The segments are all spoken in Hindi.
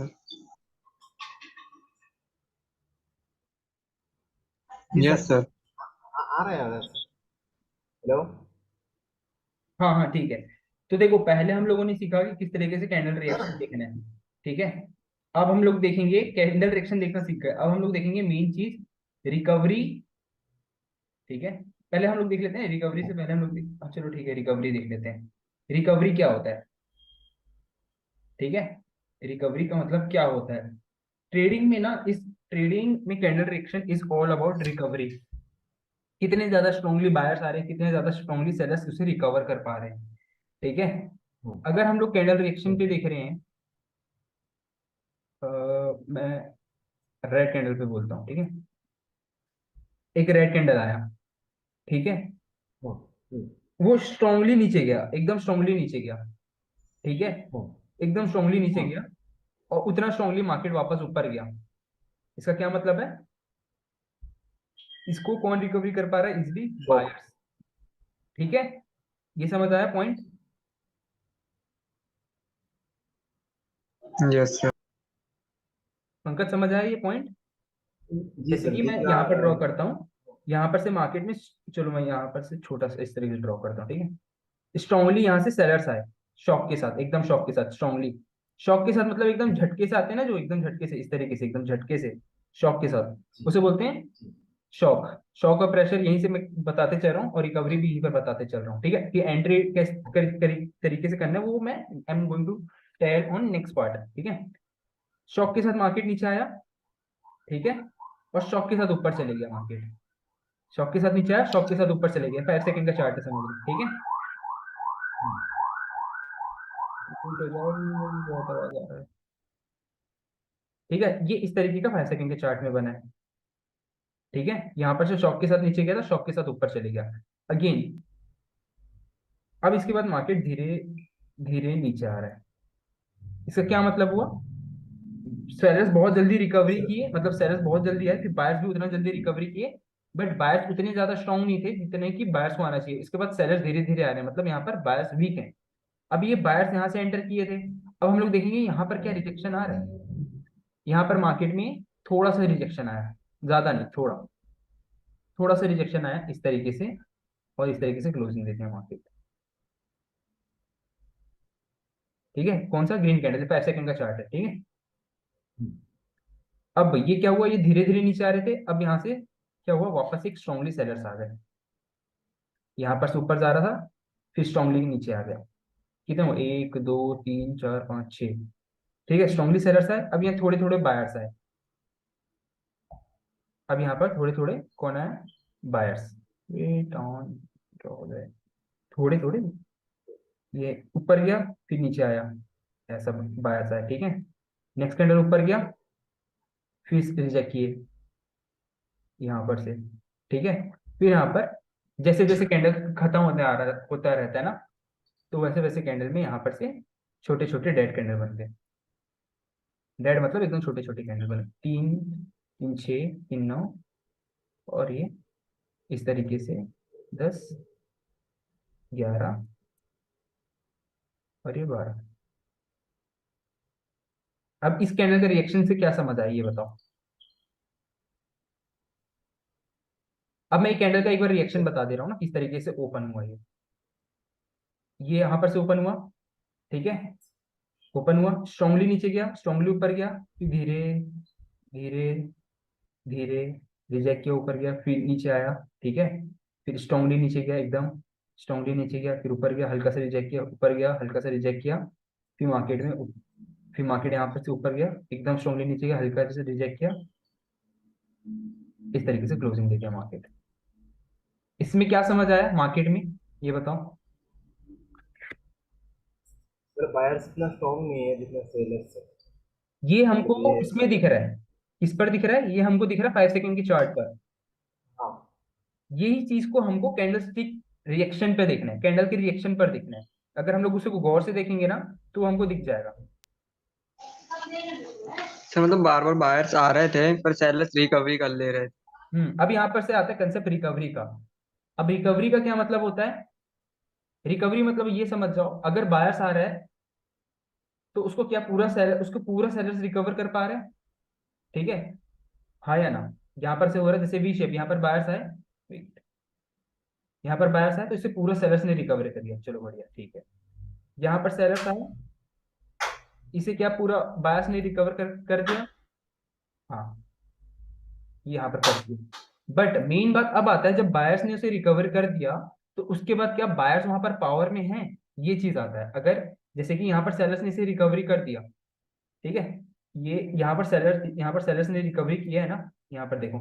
जी यस सर। सर। आ रहा है आवाज? हेलो। हाँ हाँ ठीक है। तो देखो पहले हम लोगों ने सीखा कि किस तरीके से कैंडल रिएक्शन देखना है। ठीक है। अब हम लोग देखेंगे कैंडल रिएक्शन देखना सीख गए, अब हम लोग देखेंगे मेन चीज रिकवरी। ठीक है। पहले हम लोग देख लेते हैं रिकवरी से पहले हम लोग चलो ठीक है रिकवरी देख लेते हैं। रिकवरी क्या होता है? ठीक है। रिकवरी का मतलब क्या होता है? ट्रेडिंग में ना, इस ट्रेडिंग में candle reaction is all about recovery. कितने ज्यादा स्ट्रांगली बायर्स आ रहे हैं, कितने ज्यादा स्ट्रांगली सेलर्स उसे रिकवर कर पा रहे हैं। ठीक है। अगर हम लोग कैंडल रिएक्शन पे देख रहे हैं, मैं रेड कैंडल पे बोलता हूँ। ठीक है। एक रेड कैंडल आया। ठीक है। वो स्ट्रांगली नीचे गया, एकदम स्ट्रांगली नीचे गया। ठीक है। एकदम स्ट्रांगली नीचे गया और उतना स्ट्रांगली मार्केट वापस ऊपर गया। इसका क्या मतलब है? इसको कौन रिकवरी कर पा रहा है? Easily buyers. ठीक है। ये समझ आया पॉइंट? Yes sir. पंकज समझ आया ये पॉइंट? जी जैसे सर, कि मैं जितना यहाँ पर ड्रॉ करता हूँ, यहाँ पर से मार्केट में, चलो मैं यहाँ पर से छोटा सा इस तरीके से ड्रॉ करता हूँ। ठीक है। स्ट्रांगली यहाँ से सेलर्स आए, शॉक के साथ, एकदम शॉक के साथ स्ट्रांगली। शॉक के साथ मतलब एकदम झटके से आते हैं ना, जो एकदम झटके से इस तरीके से एकदम झटके से शॉक के साथ, उसे बोलते हैं शॉक। शॉक और प्रेशर यहीं से मैं बताते चल रहा हूँ और रिकवरी भी यहीं पर बताते चल रहा हूँ। ठीक है। कि एंट्री किस तरीके से करना है वो मैं I am going to tell on next part. ठीक है। शॉक के साथ मार्केट नीचे आया। ठीक है। और शॉक के साथ ऊपर चले गया मार्केट। शॉक के साथ नीचे आया, शॉक के साथ ऊपर चले गया। 5 सेकंड का चार्ट है, समझ लो। ठीक है। रिपीट हो जाए, बहुत आवाज आ रहा है। ठीक है। ये इस तरीके का 5 सेकंड के चार्ट में बना है। ठीक है। यहाँ पर से शॉक के साथ नीचे गया था, शॉक के साथ ऊपर चले गया अगेन। अब इसके बाद मार्केट धीरे धीरे नीचे आ रहा है। इसका क्या मतलब हुआ? सेलर्स बहुत जल्दी रिकवरी किए, मतलब सेलर्स बहुत जल्दी आए, फिर बायर्स भी उतना जल्दी रिकवरी किए। बट बायर्स उतने ज्यादा स्ट्रांग नहीं थे जितने कि बायर्स को आना चाहिए। इसके बाद सेलर्स धीरे धीरे आ रहे हैं, मतलब यहाँ पर बायर्स वीक हैं। अब ये बायर्स यहाँ से एंटर किए थे। अब हम लोग देखेंगे यहाँ पर क्या रिजेक्शन आ रहा है। यहाँ पर मार्केट में थोड़ा सा रिजेक्शन आया है, ज्यादा नहीं, थोड़ा थोड़ा सा रिजेक्शन आया इस तरीके से। और इस तरीके से क्लोजिंग देते हैं मार्केट। ठीक है। कौन सा? ग्रीन कैंडल, 5 सेकंड का चार्ट है। ठीक है। अब ये क्या हुआ, ये धीरे धीरे नीचे आ रहे थे, अब यहाँ से क्या हुआ, वापस एक स्ट्रांगली सेलर्स आ गए। यहाँ पर से ऊपर जा रहा था, फिर स्ट्रांगली नीचे आ गया। कितने हुए? 1 2 3 4 5 6। ठीक है। स्ट्रांगली सेलर्स आए, अब यहाँ थोड़े थोड़े बायर्स आए। अब यहाँ पर थोड़े थोड़े कौन आए? बायर्स। वेट ऑन, थोड़े थोड़े ये ऊपर गया, फिर नीचे आया, ऐसा बायर्स आया। ठीक है। नेक्स्ट कैंडल ऊपर गया, फिर रिजेक्ट किए यहाँ पर से। ठीक है। फिर यहाँ पर जैसे जैसे कैंडल खत्म होने आ रहा होता रहता है ना, तो वैसे वैसे कैंडल में यहाँ पर से छोटे छोटे डेड कैंडल बन गए। डेड मतलब एकदम छोटे छोटे कैंडल बने, 3 3 6 3 9, और ये इस तरीके से 10 11 और ये 12। अब इस कैंडल के रिएक्शन से क्या समझ आई ये बताओ। अब मैं एक कैंडल का एक बार रिएक्शन बता दे रहा हूँ ना, किस तरीके से ओपन हुआ ये यहाँ पर से ओपन हुआ। ठीक है। ओपन हुआ, स्ट्रांगली नीचे गया, स्ट्रांगली ऊपर गया, फिर धीरे धीरे धीरे रिजेक्ट किया, ऊपर गया, फिर नीचे आया। ठीक है। फिर स्ट्रांगली नीचे गया, एकदम स्ट्रांगली नीचे गया, फिर ऊपर गया, हल्का सा रिजेक्ट किया, ऊपर गया, हल्का सा रिजेक्ट किया, फिर मार्केट में फिर मार्केट यहाँ पर से ऊपर गया, एकदम स्ट्रांगली नीचे गया, हल्का से रिजेक्ट किया, इस तरीके से क्लोजिंग दे दिया मार्केट। इसमें क्या समझ आया मार्केट में, ये बताओ। सर बायर्स इतना स्ट्रॉन्ग नहीं है जितना सेलर्स है। ये मतलब हमको ये। इसमें दिख रहा है, इस पर दिख रहा है, ये हमको दिख रहा है 5 सेकंड की चार्ट पर। हाँ। यही चीज को हमको कैंडल स्टिक रिएक्शन पे देखना है, कैंडल के रिएक्शन पर देखना है। अगर हम लोग उसे को गौर से देखेंगे ना, तो हमको दिख जाएगा। सर मतलब बार बार बायर्स आ रहे थे पर सेलर्स रिकवरी कर ले रहे थे। अब यहाँ पर से आता है कंसेप्ट रिकवरी का। अब रिकवरी का क्या मतलब होता है? रिकवरी मतलब ये समझ जाओ, अगर बायर्स आ रहा है तो उसको क्या पूरा सेलर, उसको पूरा सेलर्स रिकवर कर पा रहे हैं? ठीक है, हाँ या ना? यहाँ पर से हो रहा है जैसे वी शेप, यहाँ पर बायर्स आए, wait, यहाँ पर बायर्स आए तो इसे पूरा सेलर्स ने रिकवर कर लिया, चलो बढ़िया ठीक है। यहाँ पर सेलर्स आए, इसे क्या पूरा बायर्स ने रिकवर कर दिया? हाँ, ये यहाँ पर कर दिया। बट मेन बात अब आता है, जब बायर्स ने उसे रिकवर कर दिया तो उसके बाद क्या बायर्स वहां पर पावर में है? ये चीज आता है। अगर जैसे कि यहाँ पर सेलर्स ने इसे रिकवरी कर दिया, ठीक है, ये यहाँ पर सेलर्स ने रिकवरी किया है ना, यहाँ पर देखो,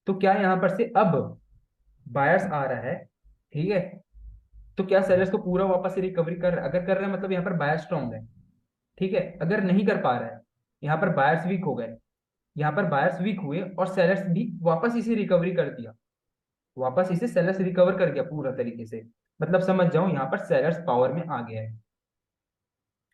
तो क्या यहाँ पर से अब बायर्स आ रहा है, ठीक है, तो क्या सेलर्स को पूरा वापस से रिकवरी कर रहा है? अगर कर रहा है मतलब यहाँ पर बायर्स स्ट्रॉन्ग है, ठीक है। अगर नहीं कर पा रहा है, यहाँ पर बायर्स वीक हो गए, यहाँ पर बायर्स वीक हुए और सेलर्स भी वापस इसे रिकवरी कर दिया, वापस इसे सेलर्स रिकवर कर गया पूरा तरीके से, मतलब समझ जाओ यहाँ पर सेलर्स पावर में आ गया है।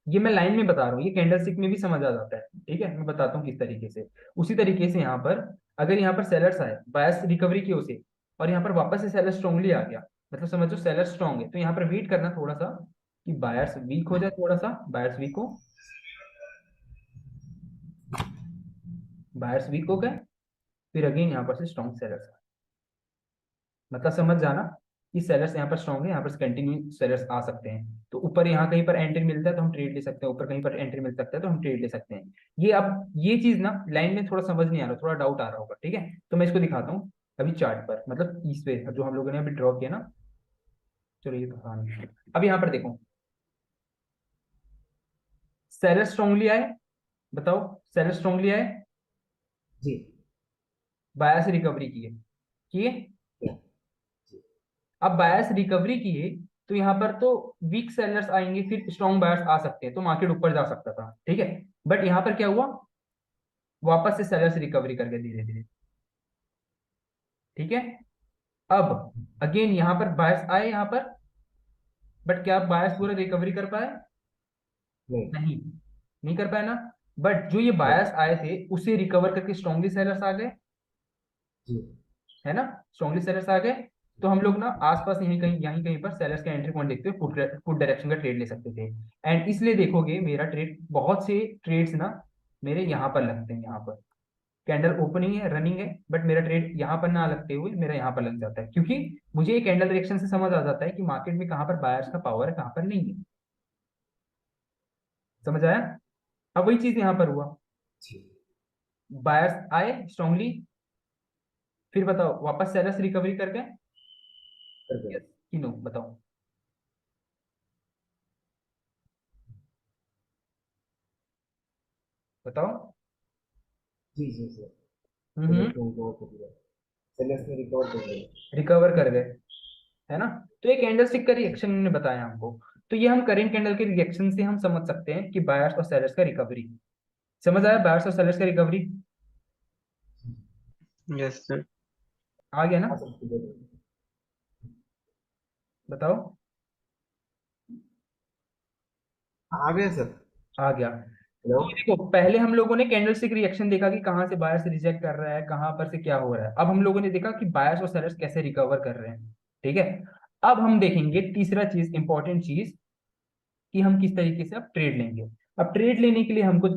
ये मैं लाइन में बता रहा हूँ, ये कैंडलस्टिक में भी समझ आ जाता है, ठीक है, मैं बताता हूँ किस तरीके से। उसी तरीके से यहाँ पर अगर यहाँ पर सेलर्स आए, बायर्स रिकवरी की उसे, और यहाँ पर वापस से सेलर स्ट्रांगली आ गया, मतलब समझो सेलर स्ट्रांग है, तो यहाँ पर वेट करना थोड़ा सा कि बायर्स वीक हो जाए, थोड़ा सा बायर्स वीक हो, बायर्स वीक हो गए, फिर अगेन यहाँ पर से स्ट्रॉन्ग सेलर्स, मतलब समझ जाना कि सेलर्स यहाँ पर स्ट्रॉन्ग है, यहाँ पर कंटिन्यू सेलर्स आ सकते हैं। तो ऊपर यहाँ कहीं पर एंट्री मिलता है तो हम ट्रेड ले सकते हैं, ऊपर कहीं पर एंट्री मिल सकता है तो हम ट्रेड ले सकते हैं। ये अब ये चीज ना लाइन में थोड़ा समझ नहीं आ रहा, थोड़ा डाउट आ रहा होगा, ठीक है, तो मैं इसको दिखाता हूँ अभी चार्ट पर, मतलब इस पे जो हम लोगों ने अभी ड्रॉ किया ना, चलो ये तो हाँ नहीं। अब यहाँ पर देखो, सेलर स्ट्रांगली आए, बताओ सेलर स्ट्रांगली आए, जी। बायर्स रिकवरी किए, किए, क्या? जी। अब बायर्स रिकवरी किए तो यहाँ पर तो वीक सेलर्स आएंगे, फिर स्ट्रॉन्ग बायर्स आ सकते हैं, तो मार्केट ऊपर जा सकता था, ठीक है। बट यहाँ पर क्या हुआ, वापस से सेलर्स रिकवरी कर गए धीरे धीरे, ठीक है। अब अगेन यहाँ पर बायर्स आए यहाँ पर, बट क्या बायर्स पूरा रिकवरी कर पाए? नहीं। नहीं, नहीं कर पाए ना। बट जो ये नहीं। बायर्स आए थे उसे रिकवर करके स्ट्रॉन्गली सेलर्स आ गए, जी। है ना, स्ट्रॉन्गली सेलर्स आ गए। तो हम लोग ना आसपास यहीं कहीं पर सेलर्स का एंट्री पॉइंट देखते हुए पुट डायरेक्शन का ट्रेड ले सकते थे। एंड इसलिए देखोगे मेरा ट्रेड, बहुत से ट्रेड्स ना मेरे यहाँ पर लगते हैं, यहाँ पर कैंडल ओपनिंग है, रनिंग है, बट मेरा ट्रेड यहाँ पर ना लगते हुए मेरा यहाँ पर लग जाता है, क्योंकि मुझे ये कैंडल डायरेक्शन से समझ आ जाता है कि मार्केट में कहाँ पर बायर्स का पावर है, कहाँ पर नहीं है। समझ आया? अब वही चीज यहाँ पर हुआ, जी। बायर्स आए स्ट्रांगली, फिर बताओ वापस सेलर्स रिकवरी कर गए, कर गए। यस कि नो, बताओ। बताओ। जी जी सर। हम्म, सेलेक्ट में रिकवर कर दिया। सेलेक्ट में रिकवर कर दिया। रिकवर कर गए, है ना। तो ये कैंडलस्टिक का रिएक्शन ने बताया हमको। तो ये हम करेंट कैंडल के रिएक्शन से हम समझ सकते हैं कि बायर्स और सेलर्स का रिकवरी। समझ आया बायर्स और सेलर्स का रिकवरी? Yes sir. आ गया ना? हाँ सर, क्लियर। बताओ। आ गया सर। आ गया। हेलो। तो देखो पहले हम लोगों ने कैंडलस्टिक रिएक्शन देखा कि कहाँ से बायर्स रिजेक्ट कर रहा है, कहाँ पर से क्या हो रहा है। अब हम लोगों ने देखा कि बायर्स और सेलर्स कैसे रिकवर कर रहे हैं, ठीक है। अब हम देखेंगे तीसरा चीज, इंपॉर्टेंट चीज, कि हम किस तरीके से अब ट्रेड लेंगे। अब ट्रेड लेने के लिए हमको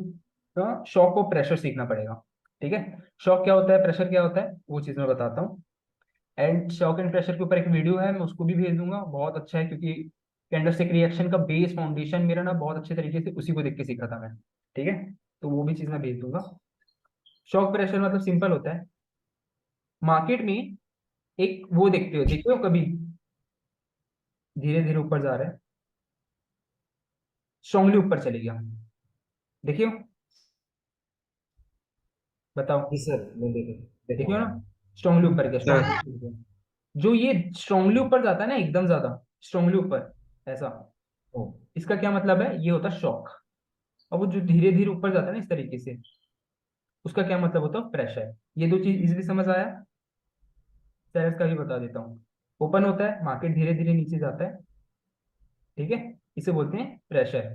शॉक और प्रेशर सीखना पड़ेगा, ठीक है। शॉक क्या होता है, प्रेशर क्या होता है, वो चीज मैं बताता हूँ। एंड शॉक एंड प्रेशर के ऊपर एक वीडियो है, मैं उसको भी भेज दूंगा, बहुत अच्छा है, क्योंकि कैंडलस्टिक रिएक्शन का बेस फाउंडेशन मेरा ना बहुत अच्छे तरीके से उसी को देख के सीखा था मैं, ठीक है। तो वो भी चीज मैं भेज दूंगा। शॉक प्रेशर मतलब सिंपल होता है, मार्केट में एक वो देखते हो कभी, धीरे धीरे ऊपर जा रहा है, स्ट्रांगली ऊपर चले गया, देखियो, बताओ। जी सर, मैं देखा देखियो हूँ। ना, स्ट्रांगली ऊपर गया, यस। स्ट्रांगली। जो ये स्ट्रांगली ऊपर जाता है ना एकदम ज्यादा, स्ट्रांगली ऊपर ऐसा, हाँ। इसका क्या मतलब है, ये होता है शॉक। और वो जो धीरे धीरे ऊपर जाता है ना इस तरीके से, उसका क्या मतलब होता है, प्रेशर। ये दो चीज इजीली समझ आया। सेल्स का भी बता देता हूँ। ओपन होता है, मार्केट धीरे धीरे नीचे जाता है, ठीक है, इसे बोलते हैं प्रेशर।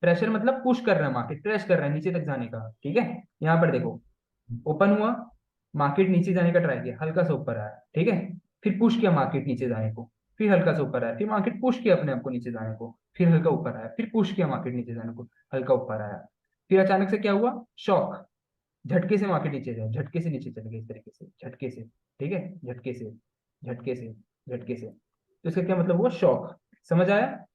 प्रेशर मतलब पुश कर रहा है मार्केट, प्रेस कर रहा है नीचे तक जाने का, ठीक है। यहाँ पर देखो, ओपन हुआ, मार्केट नीचे जाने का ट्राई किया, हल्का सा ऊपर आया, ठीक है, फिर पुश किया मार्केट नीचे जाने को, फिर हल्का सा ऊपर आया, फिर मार्केट पुश किया अपने आप को नीचे जाने को, फिर हल्का ऊपर आया, फिर पुश किया मार्केट नीचे जाने को, हल्का ऊपर आया, फिर अचानक से क्या हुआ, शॉक, झटके से मार्केट नीचे जाए, झटके से नीचे चले गए इस तरीके से, झटके से, ठीक है, झटके से, झटके से, झटके से, तो इसका क्या मतलब हुआ, शॉक। समझ आया?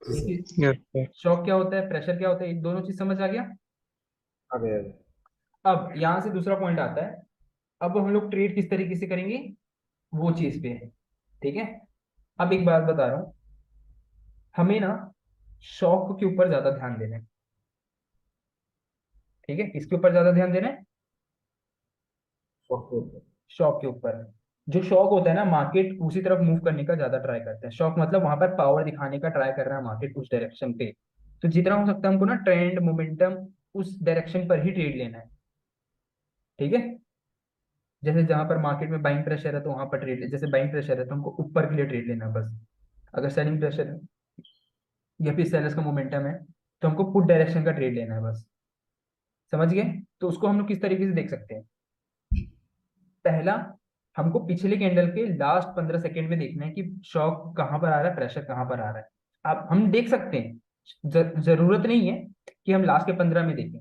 जी सर। Yes sir. शॉक क्या होता है, प्रेशर क्या होता है, ये दोनों चीज समझ आ गया। आ गया आ गया। अब यहां से दूसरा पॉइंट आता है, अब हम लोग ट्रेड किस तरीके से करेंगे, वो चीज पे है, ठीक है। अब एक बात बता रहा हूं, हमें ना शॉक के ऊपर ज्यादा ध्यान देना है, ठीक है, इसके ऊपर ज्यादा ध्यान देना है, शॉक के ऊपर। शॉक के ऊपर। जो शॉक होता है ना, मार्केट उसी तरफ मूव करने का ज्यादा ट्राई करता है, शॉक मतलब वहां पर पावर दिखाने का ट्राई कर रहा है मार्केट उस डायरेक्शन पे, तो जितना हो सकता है हमको ना ट्रेंड मोमेंटम उस डायरेक्शन पर ही ट्रेड लेना है, ठीक है। जैसे जहां पर मार्केट में बाइंग प्रेशर है तो वहां पर ट्रेड, जैसे बाइंग प्रेशर है तो हमको ऊपर के लिए ट्रेड लेना है बस। अगर सेलिंग प्रेशर है या फिर सेलर्स का मोमेंटम है तो हमको पुट डायरेक्शन का ट्रेड लेना है बस। समझ गए? तो उसको हम लोग किस तरीके से देख सकते हैं, पहला, हमको पिछले कैंडल के लास्ट 15 सेकेंड में देखना है कि शॉक कहाँ पर आ रहा है, प्रेशर कहाँ पर आ रहा है। अब हम देख सकते हैं, जरूरत नहीं है कि हम लास्ट के 15 में देखें,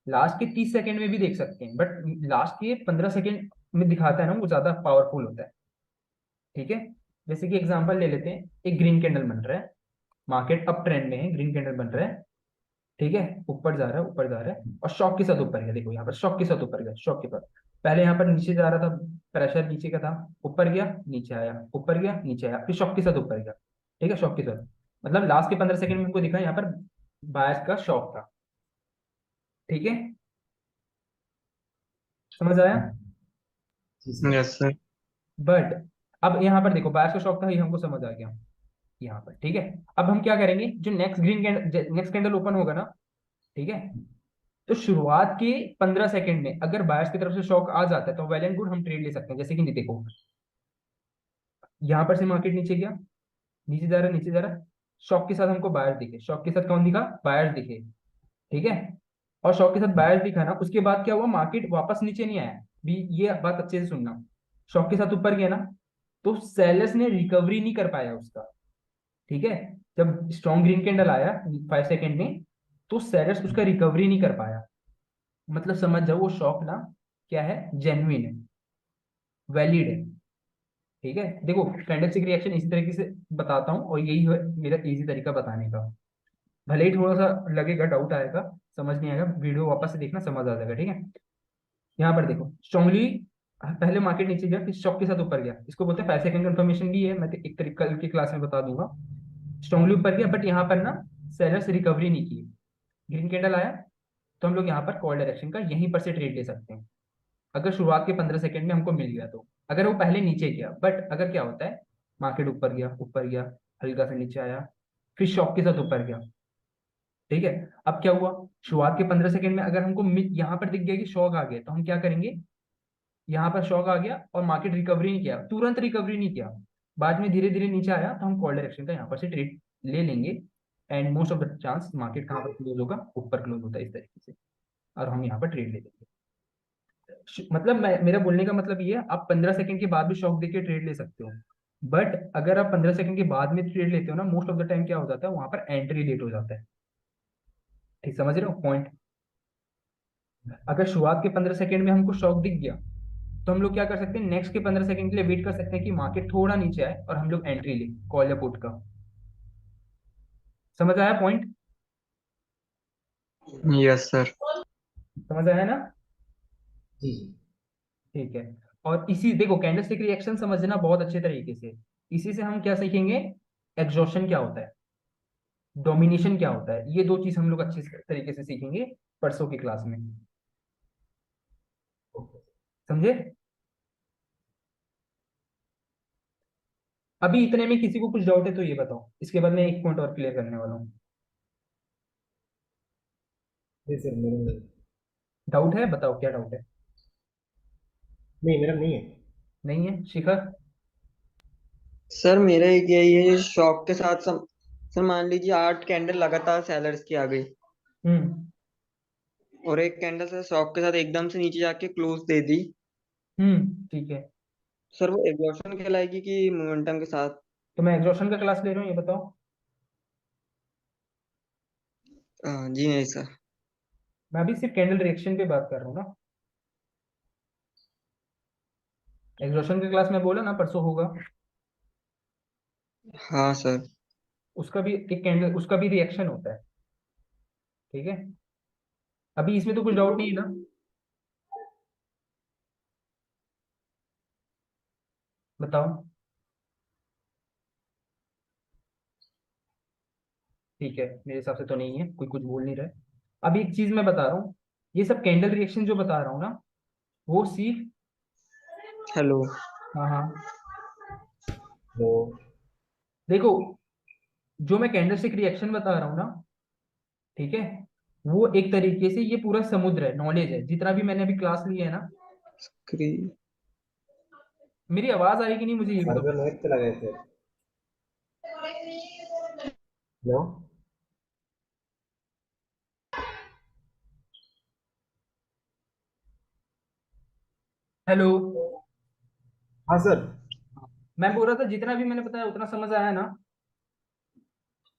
लास्ट के 30 सेकेंड में भी देख सकते हैं, बट लास्ट के 15 सेकेंड में दिखाता है ना, वो ज्यादा पावरफुल होता है, ठीक है। जैसे कि एग्जांपल ले लेते हैं, एक ग्रीन कैंडल बन रहा है, मार्केट अप ट्रेंड में है, ग्रीन कैंडल बन रहा है, ठीक है, ऊपर जा रहा है, ऊपर जा रहा है, और शॉक के साथ ऊपर गया, देखो यहाँ पर शॉक के साथ ऊपर गया, शॉक के साथ, पहले यहाँ पर नीचे जा रहा था, प्रेशर नीचे का था, ऊपर गया नीचे आया, ऊपर गया नीचे आया, फिर शॉक के साथ ऊपर गया, ठीक है, शॉक के साथ, मतलब लास्ट के 15 सेकंड में हमको दिखा यहाँ पर बायर्स का शॉक था, ठीक है, समझ आया? जी सर। Yes sir. बट अब यहाँ पर देखो, बायर्स का शॉक था, ये हमको समझ आ गया यहाँ पर, ठीक है। अब हम क्या करेंगे, जो next green candle, next candle open होगा ना, ठीक है, तो शुरुआत के 15 सेकंड में अगर बायर्स की तरफ से शॉक आ जाता है तो वेल एंड गुड, हम ट्रेड ले सकते हैं। जैसे कि नहीं, देखो यहाँ पर से मार्केट नीचे गया, नीचे जा रहा है, नीचे जा रहा है, शॉक के साथ हमको बायर्स दिखे, शॉक के साथ कौन दिखा, बायर्स दिखे, ठीक है, और शॉक के साथ बायर्स दिखा ना, उसके बाद क्या हुआ, मार्केट वापस नीचे नहीं आया भी, ये बात अच्छे से सुनना, शॉक के साथ ऊपर गया ना, तो सेलर्स ने रिकवरी नहीं कर पाया उसका, ठीक है। जब स्ट्रॉन्ग ग्रीन कैंडल आया 5 सेकंड में, तो सेलर्स उसका रिकवरी नहीं कर पाया, मतलब समझ जाओ वो शॉक ना क्या है, जेन्युइन है, वैलिड है, ठीक है। देखो कैंडलस्टिक रिएक्शन इसी तरीके से बताता हूँ, और यही है मेरा इजी तरीका बताने का, भले ही थोड़ा सा लगेगा, डाउट आएगा, समझ नहीं आएगा, वीडियो वापस से देखना, समझ आ जाएगा, ठीक है। यहाँ पर देखो स्ट्रांगली, पहले मार्केट नीचे गया, फिर शॉक के साथ ऊपर गया, इसको बोलते हैं 5 सेकंड कंफर्मेशन भी है, मैं तो एक तरीका कल की क्लास में बता दूंगा। स्ट्रांगली ऊपर गया, बट यहाँ पर ना सेलर्स रिकवरी नहीं की, ग्रीन कैंडल आया, तो हम लोग यहाँ पर कॉल डायरेक्शन का यहीं पर से ट्रेड ले सकते हैं, अगर शुरुआत के 15 सेकंड में हमको मिल गया तो। अगर वो पहले नीचे गया, बट अगर क्या होता है, मार्केट ऊपर गया, ऊपर गया, हल्का सा नीचे आया, फिर शॉक के साथ ऊपर गया, ठीक है। अब क्या हुआ, शुरुआत के 15 सेकंड में अगर हमको यहाँ पर दिख गया कि शॉक आ गया, तो हम क्या करेंगे, यहाँ पर शॉक आ गया और मार्केट रिकवरी नहीं किया, तुरंत रिकवरी नहीं किया, बाद में धीरे धीरे नीचे आया, तो हम कॉल डायरेक्शन का यहाँ पर से ट्रेड ले लेंगे, and most of the chance market कहाँ पर क्लोज होगा, ऊपर क्लोज होता है इस तरीके से, और हम यहाँ पर ट्रेड ले लेंगे। मतलब मेरा बोलने का मतलब ये है, आप 15 सेकंड के बाद भी शॉक देके ट्रेड ले सकते हो, बट अगर आप 15 सेकंड के बाद में ट्रेड लेते हो ना, मोस्ट ऑफ द टाइम क्या हो जाता है, वहां पर एंट्री लेट हो जाता है, ठीक, समझ रहे हो पॉइंट। अगर शुरुआत के 15 सेकंड में हमको शॉक दिख गया, तो हम लोग क्या कर सकते हैं, नेक्स्ट के 15 सेकंड के लिए वेट कर सकते हैं कि मार्केट थोड़ा नीचे आए और हम लोग एंट्री ले, कॉल या पुट का। समझ आया पॉइंट? Yes sir. समझ आया ना? जी जी। ठीक है। और इसी देखो कैंडलस्टिक रिएक्शन समझना बहुत अच्छे तरीके से, इसी से हम क्या सीखेंगे, एग्जॉशन क्या होता है, डोमिनेशन क्या होता है, ये दो चीज हम लोग अच्छे तरीके से सीखेंगे परसों की क्लास में, ओके। समझे? अभी इतने में किसी को कुछ डाउट है तो ये बताओ, इसके बाद मैं एक पॉइंट और क्लियर करने वाला हूँ। जी सर, मेरा नहीं। डाउट है, बताओ क्या डाउट है। नहीं, मेरा नहीं है। नहीं है, शिखर? सर मेरा एक यही है, शॉक के साथ सर मान लीजिए 8 कैंडल लगातार सेलर्स की आ गई, हम्म। और एक कैंडल सर शॉक के साथ एकदम से नीचे जाके क्लोज दे दी, ठीक है। सर वो एग्जॉशन कहलाएगी कि मोमेंटम के साथ? तो मैं एग्जॉशन का क्लास ले रहा हूँ, ये बताओ। जी नहीं सर। मैं अभी सिर्फ कैंडल रिएक्शन पे बात कर रहा हूँ ना। एग्जॉशन का क्लास मैं बोला ना परसों होगा। हाँ सर। उसका भी एक कैंडल, उसका भी रिएक्शन होता है। ठीक है, अभी इसमें तो कुछ डाउट नहीं है ना? बताओ। ठीक है, मेरे हिसाब से तो नहीं है, कोई कुछ बोल नहीं रहा है। अब एक चीज मैं बता रहा हूँ, ये सब कैंडल रिएक्शन जो बता रहा हूँ ना, वो सिर्फ, हेलो। हाँ हाँ, तो देखो, जो मैं कैंडल स्टिक रिएक्शन बता रहा हूँ ना, ठीक है, वो एक तरीके से ये पूरा समुद्र है, नॉलेज है, जितना भी मैंने अभी क्लास लिया है ना। स्क्रीन। मेरी आवाज आएगी नहीं, मुझे ये सर्वर बताओ। नेट चला गए थे। हेलो। हेलो। हाँ सर। मैं बोल रहा था जितना भी मैंने बताया उतना समझ आया ना?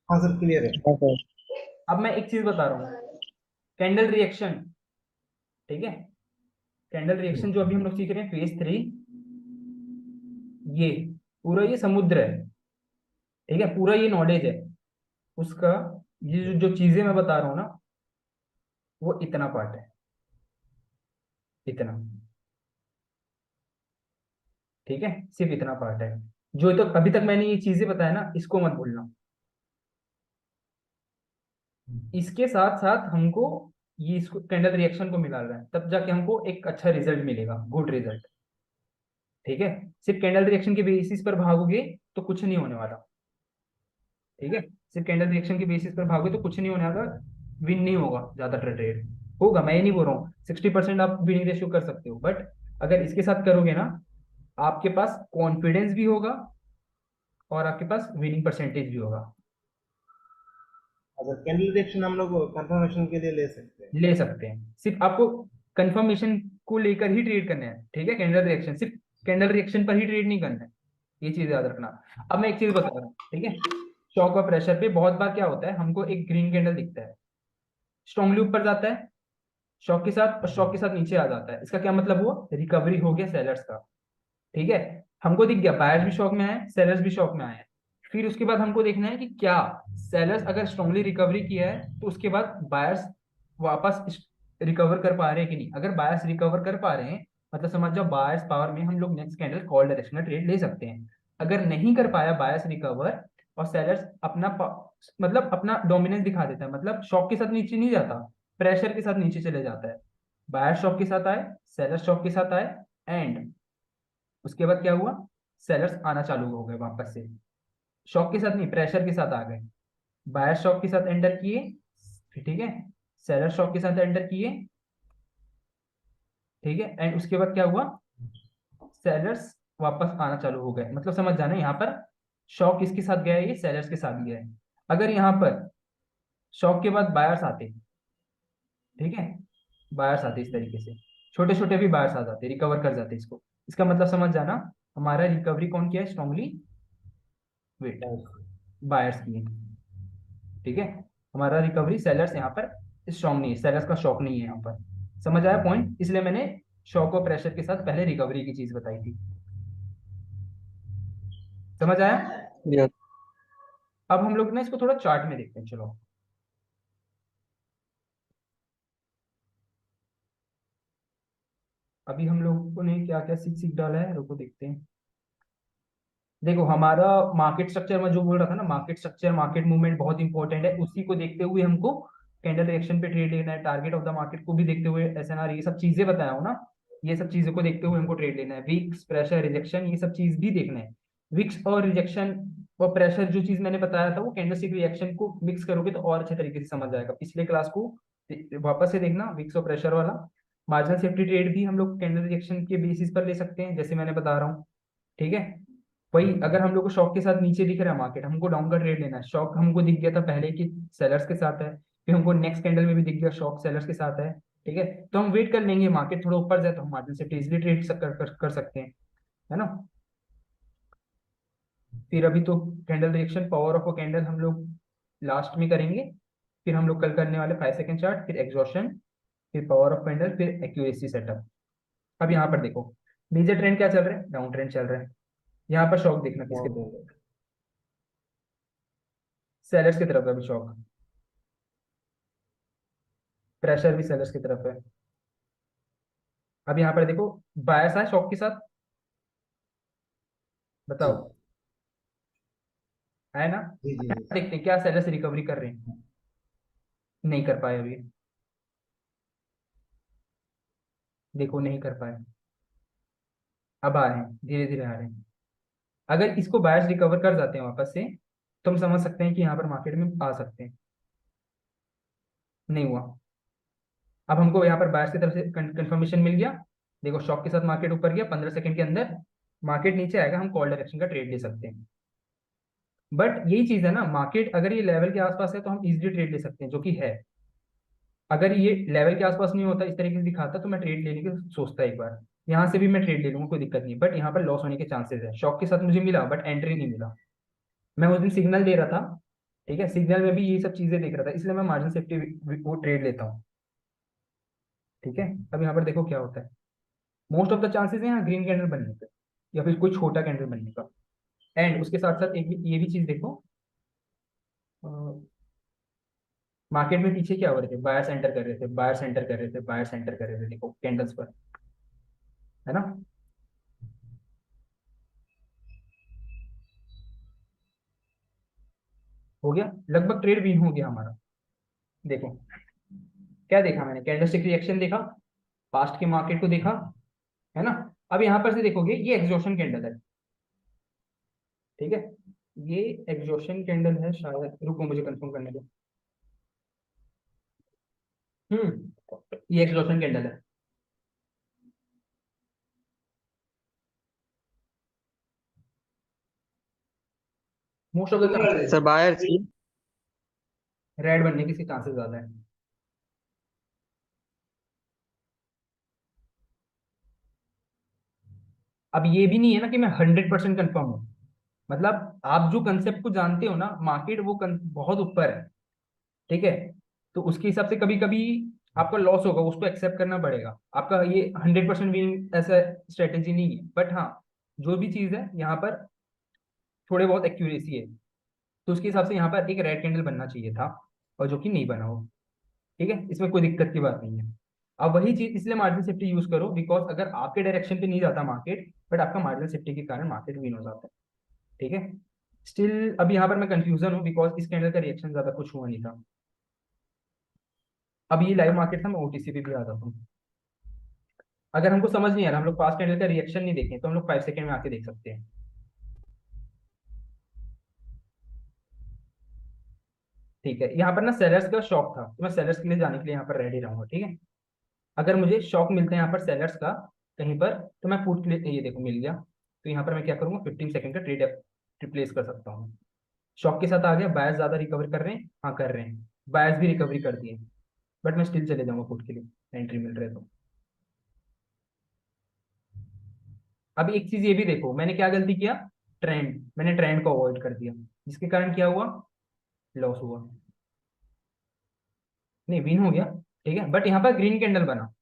हाँ सर, क्लियर है। हाँ सर। अब मैं एक चीज बता रहा हूँ, कैंडल रिएक्शन, ठीक है, कैंडल रिएक्शन जो अभी हम लोग सीख रहे हैं फेज 3, ये पूरा ये समुद्र है, ठीक है, पूरा ये नॉलेज है उसका। ये जो चीजें मैं बता रहा हूँ ना, वो इतना पार्ट है, इतना, ठीक है, सिर्फ इतना पार्ट है। जो तो अभी तक मैंने ये चीजें बताया ना, इसको मत भूलना। इसके साथ साथ हमको ये इसको कैंडल रिएक्शन को मिला रहा है, तब जाके हमको एक अच्छा रिजल्ट मिलेगा, गुड रिजल्ट। ठीक है, सिर्फ कैंडल रिएक्शन के बेसिस पर भागोगे तो कुछ नहीं होने वाला। ठीक है, सिर्फ कैंडल रिएक्शन के बेसिस पर भागोगे तो कुछ नहीं होने वाला, विन नहीं होगा ज्यादातर ट्रेड। होगा, मैं ये नहीं बोल रहा हूँ 60% आप विनिंग रेशियो कर सकते हो, बट अगर इसके साथ करोगे ना, आपके पास कॉन्फिडेंस भी होगा और आपके पास विनिंग परसेंटेज भी होगा। अगर कैंडल रिएक्शन हम लोग कंफर्मेशन के लिए ले सकते हैं। ले सकते हैं, सिर्फ आपको कंफर्मेशन को लेकर ही ट्रेड करना है। ठीक है, कैंडल रिएक्शन, सिर्फ कैंडल रिएक्शन पर ही ट्रेड नहीं करना है, ये चीज याद रखना। अब मैं एक चीज बता रहा हूँ, ठीक है, शॉक और प्रेशर पे बहुत बार क्या होता है, हमको एक ग्रीन कैंडल दिखता है, स्ट्रांगली ऊपर जाता है शॉक के साथ, और शॉक के साथ नीचे आ जाता है, इसका क्या मतलब हुआ, रिकवरी हो गया सेलर्स का। ठीक है, हमको दिख गया बायर्स भी शॉक में आए, सेलर्स भी शॉक में आए हैं। फिर उसके बाद हमको देखना है कि क्या सेलर्स अगर स्ट्रांगली रिकवरी किया है तो उसके बाद बायर्स वापस रिकवर कर पा रहे हैं कि नहीं। अगर बायर्स रिकवर कर पा रहे हैं, मतलब समझ जाओ बायर्स पावर में हम लोग next candle call directional trade ले सकते हैं। अगर नहीं कर पाया बायर्स रिकवर और सेलर्स अपना मतलब अपना डोमिनेंस दिखा देता है, मतलब शॉक के साथ नीचे नहीं जाता, प्रेशर के साथ नीचे चले जाता है, बायर शॉक के साथ आए, सेलर शॉक के साथ आए, एंड उसके बाद क्या हुआ, सेलर्स आना चालू हो गए वापस से, शॉक के साथ नहीं प्रेशर के साथ आ गए, बायर शॉक के साथ एंटर किए, ठीक है, सेलर शॉक के साथ एंटर किए, ठीक है, एंड उसके बाद क्या हुआ, सेलर्स वापस आना चालू हो गए। मतलब समझ जाना, यहाँ पर शॉक किसके साथ गया है, ये सेलर्स के साथ गया है। अगर यहाँ पर शॉक के बाद बायर्स आते, ठीक है, बायर्स आते इस तरीके से, छोटे छोटे भी बायर्स आ जाते, रिकवर कर जाते इसको, इसका मतलब समझ जाना, हमारा रिकवरी कौन किया है, स्ट्रांगली वेट बायर्स की है। ठीक है, हमारा रिकवरी सेलर्स यहाँ पर स्ट्रांग नहीं है, सेलर्स का शॉक नहीं है यहाँ पर। समझ आया पॉइंट, इसलिए मैंने शॉक और प्रेशर के साथ पहले रिकवरी की चीज बताई थी। समझ आया? यस। अब हम लोग ना इसको थोड़ा चार्ट में देखते हैं, चलो। अभी हम लोगों ने क्या क्या सीख सीख डाला है, रुको देखते हैं। देखो, हमारा मार्केट स्ट्रक्चर में जो बोल रहा था ना, मार्केट स्ट्रक्चर मार्केट मूवमेंट बहुत इंपॉर्टेंट है, उसी को देखते हुए हमको कैंडल रिएक्शन पे ट्रेड लेना है, टारगेट ऑफ द मार्केट को भी देखते हुए एसएनआर, ये सब चीजें बताया हूँ ना, ये सब चीजों को देखते हुए हमको ट्रेड लेना है, विक्स प्रेशर रिजेक्शन ये सब चीज भी देखना है। विक्स और रिजेक्शन और प्रेशर जो चीज मैंने बताया था, वो कैंडलस्टिक रिएक्शन को मिक्स करोगे तो और अच्छे तरीके से समझ आएगा। पिछले क्लास को वापस से देखना, विक्स और प्रेशर वाला। मार्जिनल सेफ्टी ट्रेड भी हम लोग कैंडल रिएक्शन के बेसिस पर ले सकते हैं, जैसे मैंने बता रहा हूँ। ठीक है, वही अगर हम लोग को शॉक के साथ नीचे दिख रहा है मार्केट, हमको डाउन का ट्रेड लेना है, शॉक हमको दिख गया था पहले कि सेलर्स के साथ है, फिर हमको नेक्स्ट कैंडल में भी दिख गया शॉक सेलर्स के साथ है। ठीक है, तो हम वेट कर लेंगे, मार्केट थोड़ा ऊपर जाए तो हम मार्जिन से इजीली ट्रेड कर सकते हैं, है ना। फिर अभी तो candle reaction, power of a candle हम लोग लास्ट में करेंगे। फिर हम लोग कल करने वाले 5 सेकंड चार्ट, फिर एग्जॉशन, फिर पावर ऑफ कैंडल, फिर एक्यूरेसी सेटअप। अब यहाँ पर देखो मेजर ट्रेंड क्या चल रहा है, डाउन ट्रेंड चल रहा है। यहाँ पर शॉक देखना किसके, डाउन सेलर्स की तरफ है अभी शॉक, प्रेशर भी सेलर्स की तरफ है। अब यहाँ पर देखो बायर्स है शॉक के साथ, जी बताओ है ना। जी जी जी। देखते हैं क्या सेलर्स रिकवरी कर रहे हैं, नहीं कर पाए अभी, देखो नहीं कर पाए, अब आ रहे हैं, धीरे धीरे आ रहे हैं। अगर इसको बायर्स रिकवर कर जाते हैं वापस से, तो हम समझ सकते हैं कि यहाँ पर मार्केट में आ सकते हैं। नहीं हुआ। अब हमको यहाँ पर बायर्स की तरफ से कंफर्मेशन मिल गया। देखो शॉक के साथ मार्केट ऊपर गया, 15 सेकंड के अंदर मार्केट नीचे आएगा, हम कॉल डायरेक्शन का ट्रेड ले सकते हैं। बट यही चीज है ना, मार्केट अगर ये लेवल के आसपास है तो हम इजीली ट्रेड ले सकते हैं, जो कि है। अगर ये लेवल के आसपास नहीं होता, इस तरीके से दिखाता, तो मैं ट्रेड लेने की सोचता एक बार। यहाँ से भी मैं ट्रेड ले लूंगा, कोई दिक्कत नहीं, बट यहाँ पर लॉस होने के चांसेस है। शॉक के साथ मुझे मिला बट एंट्री नहीं मिला। मैं उस दिन सिग्नल दे रहा था, ठीक है, सिग्नल में भी ये सब चीजें देख रहा था, इसलिए मैं मार्जिन सेफ्टी वो ट्रेड लेता हूँ। ठीक है। अब यहाँ पर देखो क्या होता है, मोस्ट ऑफ द चांसेस है यहाँ ग्रीन कैंडल बनने का, या फिर कोई छोटा कैंडल बनने का। एंड उसके साथ साथ ये भी चीज देखो, मार्केट में पीछे क्या हो रहे थे, बायर्स एंटर कर रहे थे, बायर्स एंटर कर रहे थे, बायर्स एंटर कर रहे थे, देखो कैंडल्स पर, है ना। हो गया लगभग, ट्रेड विन हो गया हमारा। देखो क्या देखा मैंने, कैंडलस्टिक रिएक्शन देखा, पास्ट के मार्केट को देखा, है ना। अब यहाँ पर से देखोगे ये एग्जॉशन कैंडल है, ठीक है, ये एग्जॉशन कैंडल है शायद, रुको मुझे कंफर्म करने दो। ये एग्जॉशन कैंडल है। Most of the chances sir buyers की। रेड बनने के चांसेस ज्यादा है। अब ये भी नहीं है ना कि मैं 100% कंफर्म हूँ, मतलब आप जो कंसेप्ट को जानते हो ना, मार्केट वो बहुत ऊपर है, ठीक है, तो उसके हिसाब से कभी कभी आपका लॉस होगा, उसको एक्सेप्ट करना पड़ेगा। आपका ये 100% विन ऐसा स्ट्रेटेजी नहीं है, बट हाँ जो भी चीज है यहाँ पर थोड़े बहुत एक्यूरेसी है, तो उसके हिसाब से यहाँ पर एक रेड कैंडल बनना चाहिए था, और जो कि नहीं बना हो। ठीक है, इसमें कोई दिक्कत की बात नहीं है। अब वही चीज इसलिए मार्जिन सेफ्टी यूज करो, बिकॉज अगर आपके डायरेक्शन पे नहीं जाता मार्केट, बट आपका मार्जिन सेफ्टी के कारण मार्केट विन हो जाता है। ठीक है। स्टिल अब यहाँ पर मैं कंफ्यूजन हूँ, बिकॉज इस कैंडल का रिएक्शन ज्यादा कुछ हुआ नहीं था। अब ये लाइव मार्केट था, मैं ओटीसी पे भी आ जाता हूँ। अगर हमको समझ नहीं आ रहा, हम लोग फास्ट कैंडल का रिएक्शन नहीं देखें, तो हम लोग 5 सेकंड में आके देख सकते हैं। ठीक है, यहाँ पर ना सेलर्स का शॉक था, तो मैं सेलर्स के लिए जाने के लिए यहाँ पर रेडी रहूंगा। ठीक है, अगर मुझे शॉक मिलते हैं यहाँ पर सेलर्स का कहीं पर, तो मैं पुट के लिए, ये देखो मिल गया, तो यहाँ पर मैं क्या करूंगा, 15 सेकंड का ट्रेड रिप्लेस कर सकता हूँ। शॉक के साथ आ गया, बायर्स ज्यादा रिकवर कर रहे हैं, हाँ कर रहे हैं, बायर्स भी रिकवरी कर दिए, बट मैं स्टिल चले जाऊंगा पुट के लिए, एंट्री मिल रहे तो। अब एक चीज ये भी देखो, मैंने क्या गलती किया, मैंने ट्रेंड को अवॉइड कर दिया, जिसके कारण क्या हुआ, लॉस हुआ। नहीं, विन हो गया, ठीक है, बट यहाँ पर ग्रीन कैंडल बना,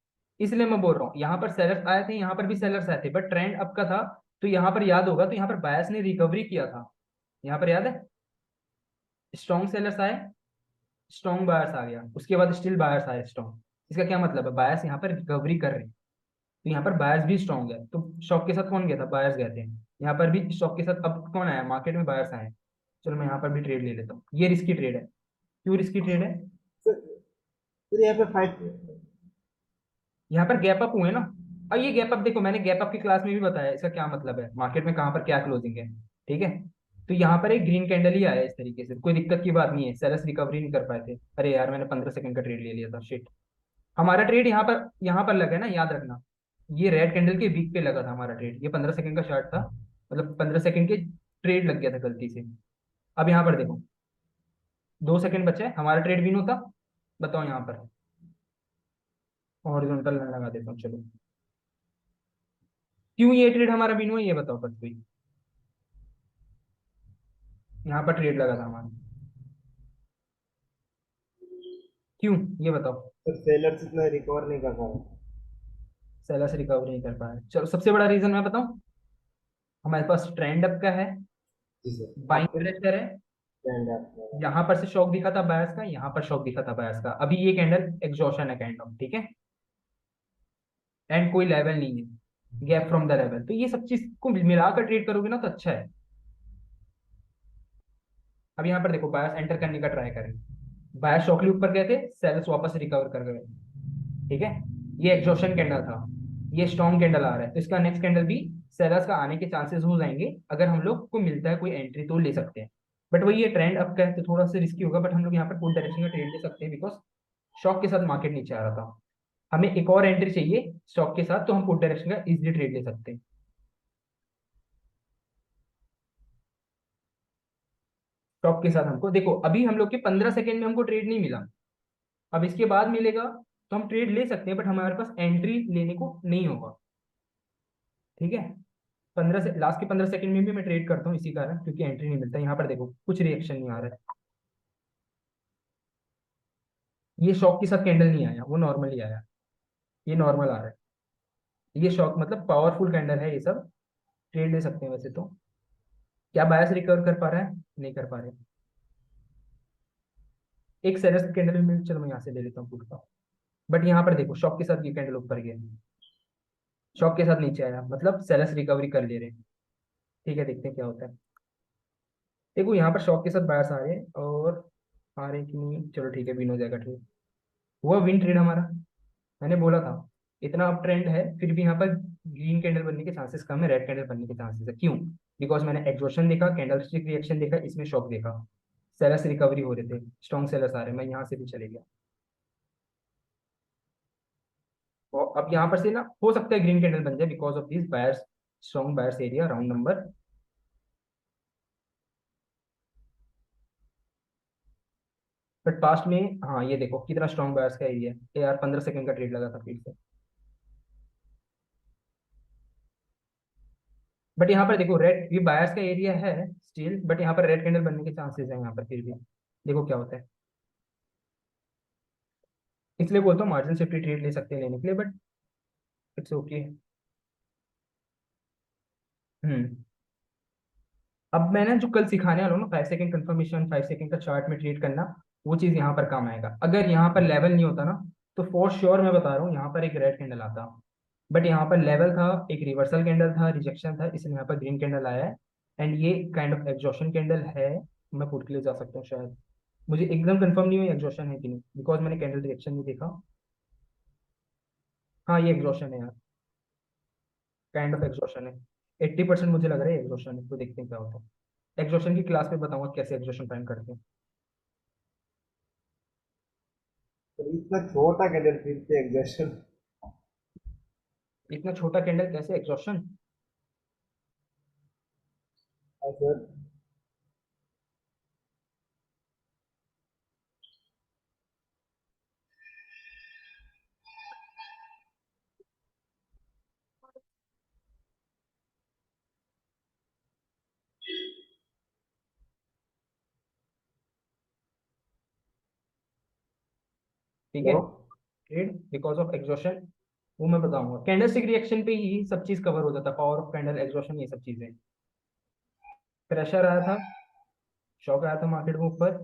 इसलिए मैं बोल रहा हूँ यहाँ पर सेलर्स आए थे, यहाँ पर भी सेलर्स आए थे, बट ट्रेंड अप का था। तो यहाँ पर याद होगा, तो यहाँ पर बायर्स ने रिकवरी किया था, यहाँ पर याद है, स्ट्रॉन्ग सेलर्स आए, स्ट्रॉन्ग बायर्स आ गया, उसके बाद स्टिल बायर्स आए स्ट्रॉन्ग। इसका क्या मतलब है, बायर्स यहाँ पर रिकवरी कर रहे हैं, तो यहाँ पर बायर्स भी स्ट्रॉन्ग है, तो शॉक के साथ कौन गया था, बायर्स गए थे। यहाँ पर भी शॉक के साथ अब कौन आया, मार्केट में बायर्स आए। चलो मैं यहाँ पर भी ट्रेड ले लेता हूँ, ये रिस्की ट्रेड है। क्यों रिस्की ट्रेड है, सर सर यहाँ पे फाइव। यहाँ पर गैप अप हुए ना। अब ये गैप अप देखो, मैंने गैप अप की क्लास में भी बताया इसका क्या मतलब है, मार्केट में कहाँ पर क्या क्लोजिंग है। ठीक है, तो यहाँ पर एक ग्रीन कैंडल ही आया इस तरीके से, कोई दिक्कत की बात नहीं है, सेलर्स रिकवरी नहीं कर पाए थे। अरे यार मैंने 15 सेकंड का ट्रेड ले लिया था, शिट। हमारा ट्रेड यहाँ पर लगा है ना, याद रखना, ये रेड कैंडल के वीक पे लगा था हमारा ट्रेड, ये 15 सेकंड का चार्ट था, मतलब 15 सेकंड के ट्रेड लग गया था गलती से। अब यहाँ पर देखो 2 सेकंड बचे हैं, हमारा ट्रेड विन होता, बताओ यहाँ पर, हॉरिजॉन्टल लाइन लगा देता हूँ चलो। क्यों ये ट्रेड हमारा विन हुआ, ये बताओ बस कोई। यहाँ पर ट्रेड लगा था हमारा, क्यों ये बताओ। तो सेलर्स इतना रिकवर नहीं कर पा रहे। सेलर्स रिकवर नहीं कर पाए, चलो सबसे बड़ा रीजन मैं बताऊं, हमारे पास ट्रेंड अप का है, जी सर। बाइंग आपके प्रेशर है, ट्रेंड आपका। यहाँ पर से शॉक दिखा था बायर्स का, यहाँ पर शॉक दिखा था बायर्स का, अभी ये कैंडल एग्जॉशन है काइंड ऑफ, ठीक है, एंड कोई लेवल नहीं है, गैप फ्रॉम द लेवल, तो ये सब चीज को मिलाकर ट्रेड करोगे ना तो अच्छा है। अब यहाँ पर देखो बायर्स एंटर करने का ट्राई करें, बायर्स शॉकली ऊपर गए थे, सेलर्स वापस रिकवर कर गए, ठीक है, ये एग्जॉशन कैंडल था, ये स्ट्रॉन्ग कैंडल आ रहा है, तो इसका नेक्स्ट कैंडल भी सेलर्स का आने के चांसेस हो जाएंगे, अगर हम लोग को मिलता है कोई एंट्री तो ले सकते हैं, बट वही ये ट्रेंड अप का है तो थोड़ा सा रिस्की होगा, बट हम लोग यहाँ पर फुल डायरेक्शन का ट्रेड ले सकते हैं, बिकॉज शॉक के साथ मार्केट नीचे आ रहा था, हमें एक और एंट्री चाहिए स्टॉक के साथ, तो हम फुल डायरेक्शन का इजीली ट्रेड ले सकते हैं। स्टॉक के साथ हमको देखो, अभी हम लोग के 15 सेकेंड में हमको ट्रेड नहीं मिला, अब इसके बाद मिलेगा तो हम ट्रेड ले सकते हैं, बट हमारे पास एंट्री लेने को नहीं होगा, ठीक है। 15 से लास्ट के 15 सेकंड में भी मैं ट्रेड करता हूँ इसी कारण, क्योंकि एंट्री नहीं मिलता। यहाँ पर देखो कुछ रिएक्शन नहीं आ रहा है, ये शॉक के साथ कैंडल नहीं आया, वो नॉर्मली आया, ये नॉर्मल आ रहा है, ये शॉक मतलब पावरफुल कैंडल है, ये सब ट्रेड ले सकते हैं वैसे तो। क्या बायस रिकवर कर पा रहा है, नहीं कर पा रहे। एक सेलर्स का कैंडल भी चलो मैं यहाँ से ले लेता हूँ पुट का, बट यहाँ पर देखो शॉक के साथ ये कैंडल ऊपर गया, शॉक के साथ नीचे आया, मतलब सेलर्स रिकवरी कर ले रहे हैं, ठीक है, देखते हैं क्या होता है। देखो यहाँ पर शॉक के साथ बायर्स आ रहे हैं, और आ रहे हैं कि नहीं, चलो ठीक है, विन हो जाएगा ट्रेड, हुआ विन ट्रेड हमारा। मैंने बोला था इतना अप ट्रेंड है, फिर भी यहाँ पर ग्रीन कैंडल बनने के चांसेस कम है, रेड कैंडल बनने के चांसेस है, क्यों, बिकॉज मैंने एग्जॉशन देखा, कैंडल स्टिक रिएक्शन देखा, इसमें शॉक देखा, सेलर्स रिकवरी हो रहे थे, स्ट्रॉन्ग सेलर्स आ रहे हैं, मैं यहाँ से भी चले गया, और अब यहाँ पर से ना हो सकता है ग्रीन कैंडल बन जाए, because of this buyers, strong buyers area round number. But past में हाँ ये देखो कितना स्ट्रॉन्ग बायर्स का एरिया है, ये यार 15 सेकंड का ट्रेड लगा था फिर से, बट यहाँ पर देखो रेड, ये बायर्स का एरिया है स्टिल, बट यहाँ पर रेड कैंडल बनने के चांसेस है यहाँ पर, फिर भी देखो क्या होता है, इसलिए बोलता हूँ मार्जिन सेफ्टी ट्रेड ले सकते हैं लेने के लिए, बट इट्स ओके। हम्म। अब मैं ना जो कल सिखाने वाला हूँ ना, 5 सेकंड कंफर्मेशन, 5 सेकंड का चार्ट में ट्रेड करना, वो चीज़ यहाँ पर काम आएगा, अगर यहाँ पर लेवल नहीं होता ना, तो फॉर श्योर मैं बता रहा हूँ यहाँ पर एक रेड कैंडल आता, बट यहाँ पर लेवल था, एक रिवर्सल कैंडल था, रिजेक्शन था, इसलिए यहाँ पर ग्रीन कैंडल आया है, एंड ये काइंड ऑफ एग्जॉशन कैंडल है, मैं पुट के लिए जा सकता हूँ शायद, मुझे एकदम कंफर्म नहीं हुई एग्जॉशन है कि नहीं, बिकॉज मैंने कैंडल रिएक्शन नहीं देखा। हाँ ये एग्जॉशन है यार, काइंड ऑफ एग्जॉशन है, 80% मुझे लग रहा है एग्जॉशन है, तो देखते हैं क्या होता है। एग्जॉशन की क्लास में बताऊंगा कैसे एग्जॉशन फाइंड करते हैं। तो इतना छोटा कैंडल फिर से एग्जॉशन। इतना छोटा कैंडल कैसे एग्जॉशन, सर। ठीक है, hello. Trade because of exhaustion, वो मैं बताऊंगा, कैंडलस्टिक रिएक्शन पे ही सब चीज कवर हो जाता है, पावर ऑफ कैंडल, एग्जॉशन, ये सब चीजें। प्रेशर आया था, शॉक आया था मार्केट में ऊपर,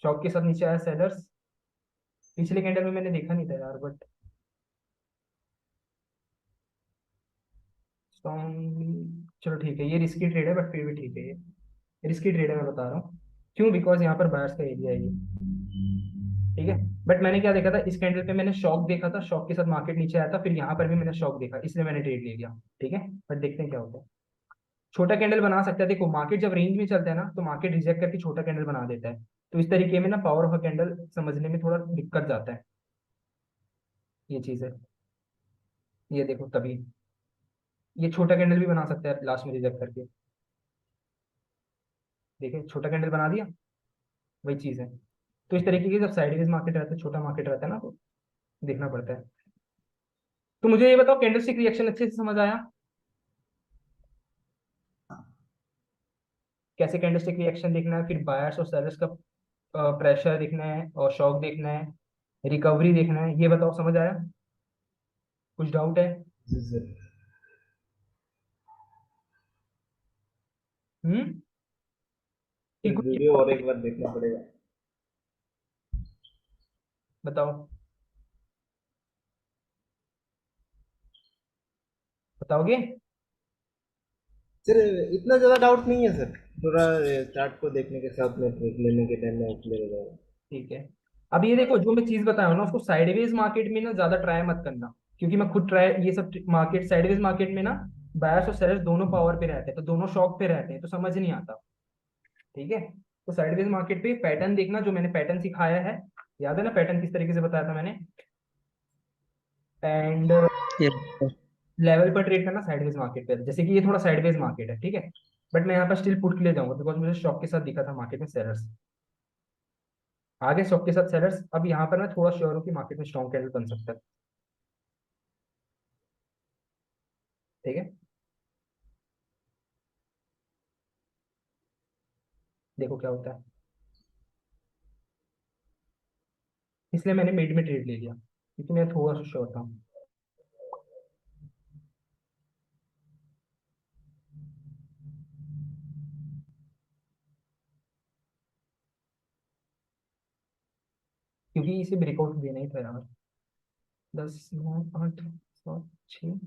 शॉक के साथ नीचे आया सेलर्स, पिछले कैंडल में मैंने देखा नहीं था यार, बट स्ट्रॉन्ग, चलो ठीक है, ये रिस्की ट्रेड है, बट फिर भी ठीक है, ये रिस्की ट्रेड है, मैं बता रहा हूँ क्यों, बिकॉज यहाँ पर बायर्स का एरिया है ये, ठीक है। बट मैंने क्या देखा था इस कैंडल पे, मैंने शॉक देखा था, शॉक के साथ मार्केट नीचे आया था, फिर यहाँ पर भी मैंने शॉक देखा, इसलिए मैंने ट्रेड ले लिया, ठीक है, बट देखते हैं क्या होता है। छोटा कैंडल बना सकता है, देखो मार्केट जब रेंज में चलता है ना, तो मार्केट रिजेक्ट करके छोटा कैंडल बना देता है, तो इस तरीके में ना पावर ऑफ अ कैंडल समझने में थोड़ा दिक्कत जाता है, ये चीज है, ये देखो तभी, ये छोटा कैंडल भी बना सकता है लास्ट में रिजेक्ट करके, देखिए छोटा कैंडल बना दिया, वही चीज है। तो इस तरीके की जब साइडवेज मार्केट रहता है, छोटा मार्केट रहता है ना, तो देखना पड़ता है। तो मुझे ये बताओ कैंडलस्टिक रिएक्शन अच्छे से समझ आया, कैसे कैंडलस्टिक रिएक्शन देखना है, फिर बायर्स और सेलर्स का प्रेशर देखना है और शॉक देखना है, रिकवरी देखना है। ये बताओ, समझ आया? कुछ डाउट है? जी सर। हम्म। कि फिर कुछ वीडियो और एक बार देखना पड़ेगा। बताओ, बताओगे? सर इतना ज़्यादा डाउट नहीं है सर, थोड़ा चार्ट को देखने के साथ में ट्रेड लेने के टाइम में क्लियर हो जाएगा। ठीक है। अब ये देखो, जो मैं चीज बताया हूं ना, उसको साइडवेज मार्केट में ना ज्यादा ट्राई मत करना, क्योंकि मैं खुद ट्राई, ये सब मार्केट, साइडवेज मार्केट में ना बायर्स और सेलर्स दोनों पावर पे रहते हैं, तो दोनों शॉक पे रहते हैं, तो समझ नहीं आता। ठीक है। तो साइडवेज मार्केट पे पैटर्न देखना, जो मैंने पैटर्न सिखाया है, याद है ना पैटर्न किस तरीके से बताया था मैंने? And Yes. लेवल पर ट्रेड करना साइडवेज मार्केट पे, जैसे कि ये थोड़ा साइडवेज मार्केट है, ठीक है। बट मैं यहाँ पर स्टिल पुट के लिए जाऊंगा, बिकॉज मुझे शॉक के साथ दिखा था मार्केट में सेलर्स, आगे शॉक के साथ सेलर्स। अब यहाँ पर मैं थोड़ा श्योर हूँ कि मार्केट में स्ट्रॉन्ग कैंडल बन सकता है। ठीक है। देखो क्या होता है, इसलिए मैंने मिड में ट्रेड ले लिया, क्योंकि मैं थोड़ा सा श्योर था। क्योंकि इसे ब्रेकआउट देना ही था यार। 10 9 8 7 6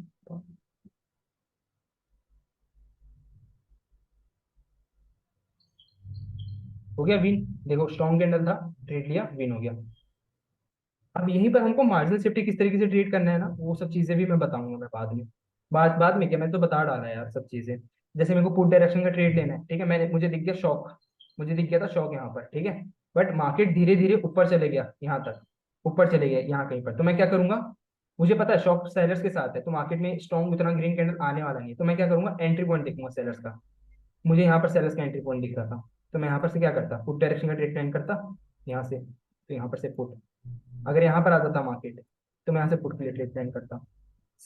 हो गया विन। देखो स्ट्रॉन्ग कैंडल था, ट्रेड लिया, विन हो गया। अब यहीं पर हमको मार्जिनल सेफ्टी किस तरीके से ट्रीट करना है ना, वो सब चीजें भी मैं बताऊंगा मैं बाद में। बाद में क्या, मैं तो बता डाला है यार सब चीजें। जैसे मेरे को पुट डायरेक्शन का ट्रेड लेना है, ठीक है, मैंने, मुझे दिख गया शॉक, मुझे दिख गया था शॉक यहाँ पर, ठीक है। बट मार्केट धीरे धीरे ऊपर चले गया, यहाँ तक ऊपर चले गया यहाँ कहीं पर, तो मैं क्या करूंगा? मुझे पता है शॉक सेलर्स के साथ है, तो मार्केट में स्ट्रॉन्ग उतना ग्रीन कैंडल आने वाला नहीं है, तो मैं क्या करूंगा? एंट्री पॉइंट देखूंगा सेलर्स का। मुझे यहाँ पर सेलर्स का एंट्री पॉइंट दिख रहा था, तो मैं यहाँ पर से क्या करता? पुट डायरेक्शन का ट्रेड प्लान करता यहाँ से, तो यहाँ पर से पुट। अगर यहाँ पर आ जाता मार्केट, तो मैं यहाँ से पुट के लिए ट्रेड प्लान करता हूँ।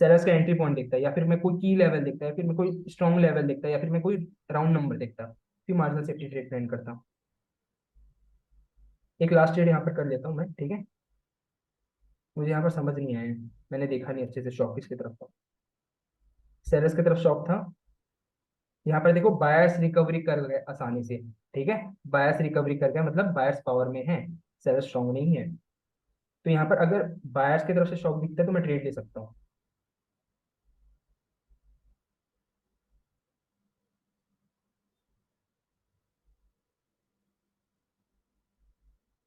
सेलर्स का एंट्री पॉइंट देखता है, या फिर मैं कोई की लेवल देखता है, या फिर मैं कोई स्ट्रॉन्ग लेवल देखता है, या फिर मैं कोई राउंड नंबर देखता है, फिर मार्जिनल सेफ्टी ट्रेड प्लान करता हूँ। एक लास्ट ट्रेड यहाँ पर कर लेता हूँ मैं, ठीक है। मुझे यहाँ पर समझ नहीं आया, मैंने देखा नहीं अच्छे से शॉक किसकी तरफ था। सेलर्स की तरफ शॉक था। यहाँ पर देखो बायर्स रिकवरी कर गए आसानी से, ठीक है। बायर्स रिकवरी कर गया, मतलब बायर्स पावर में है, सेलर्स स्ट्रॉन्ग नहीं है। तो यहाँ पर अगर बायर्स की तरफ से शॉक दिखता है तो मैं ट्रेड ले सकता हूँ।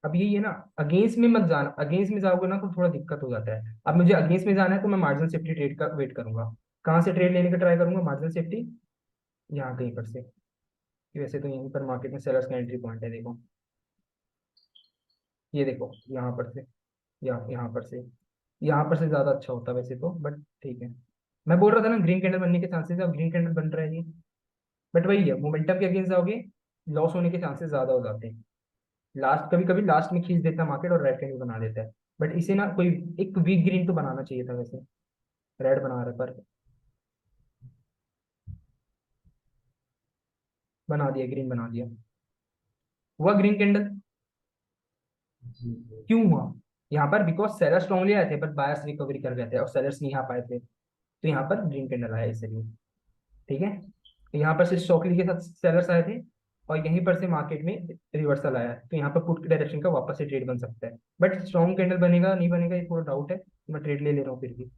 अब यही है ना, अगेंस्ट में मत जाना, अगेंस्ट में जाओगे ना तो थोड़ा दिक्कत हो जाता है। अब मुझे अगेंस्ट में जाना है, तो मैं मार्जिनल सेफ्टी ट्रेड का वेट करूंगा। कहाँ से ट्रेड लेने का ट्राई करूंगा मार्जिनल सेफ्टी? यहाँ कहीं पर से, कि वैसे तो यहीं पर मार्केट में सेलर्स का एंट्री पॉइंट है, देखो ये देखो यहाँ पर से, यहाँ पर से ज्यादा अच्छा होता वैसे तो, बट ठीक है। मैं बोल रहा था ना ग्रीन कैंडल बनने के चांसेस है, अब ग्रीन कैंडल बन रहा है ये। बट वही है, मोमेंटम के अगेंस्ट जाओगे, लॉस होने के चांसेस ज्यादा हो जाते हैं। लास्ट, कभी कभी लास्ट में खींच देता है मार्केट और रेड कैंडल बना देता है। बट इसे ना कोई एक वीक ग्रीन तो बनाना चाहिए था वैसे, रेड बना रहा है पर बना दिया, ग्रीन बना दिया। हुआ ग्रीन कैंडल। जी जी। क्यों हुआ? यहाँ पर बिकॉज सेलर्स स्ट्रांगली आए थे, बट बायर्स रिकवरी कर गए थे और सेलर्स नहीं आ पाए थे, तो यहाँ पर ग्रीन कैंडल आया इसलिए। ठीक है। तो यहाँ पर से स्टॉकली के साथ सेलर्स आए थे, और यहीं पर से मार्केट में रिवर्सल आया है, तो यहाँ पर पुट डायरेक्शन का वापस से ट्रेड बन सकता है। बट स्ट्रॉन्ग कैंडल बनेगा नहीं बनेगा ये थोड़ा डाउट है, तो मैं ट्रेड ले ले रहा हूँ फिर भी।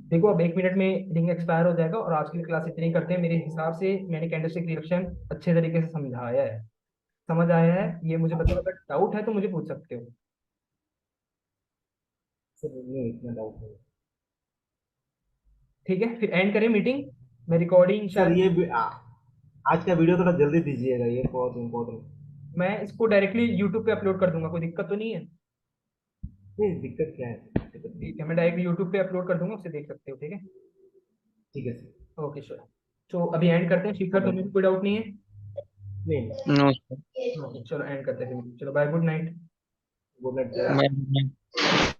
देखो अब 1 मिनट में रिंग एक्सपायर हो जाएगा, और आज की क्लास इतनी करते हैं। मेरे हिसाब से मैंने कैंडलस्टिक रिएक्शन अच्छे तरीके से समझाया है, समझ आया है ये मुझे बताओ। अगर डाउट है तो मुझे पूछ सकते हो। सर नहीं, इतना डाउट नहीं। ठीक है, फिर एंड करें मीटिंग। मैं रिकॉर्डिंग सर शायद, ये भी आज का वीडियो थोड़ा जल्दी दीजिएगा, ये बहुत इम्पोर्टेंट। मैं इसको डायरेक्टली यूट्यूब पे अपलोड कर दूंगा, कोई दिक्कत तो नहीं है? नहीं, दिक्कत क्या है, दिक्कत नहीं। ठीक है, मैं डायरेक्ट यूट्यूब पे अपलोड कर दूंगा, उससे देख सकते हो, ठीक है? ठीक है सर। Okay sure. तो अभी एंड करते हैं, शिखर तुम्हें भी कोई डाउट नहीं है? नहीं। नो ओके चलो एंड करते हैं फिर। चलो bye, good night. Good night. Sir.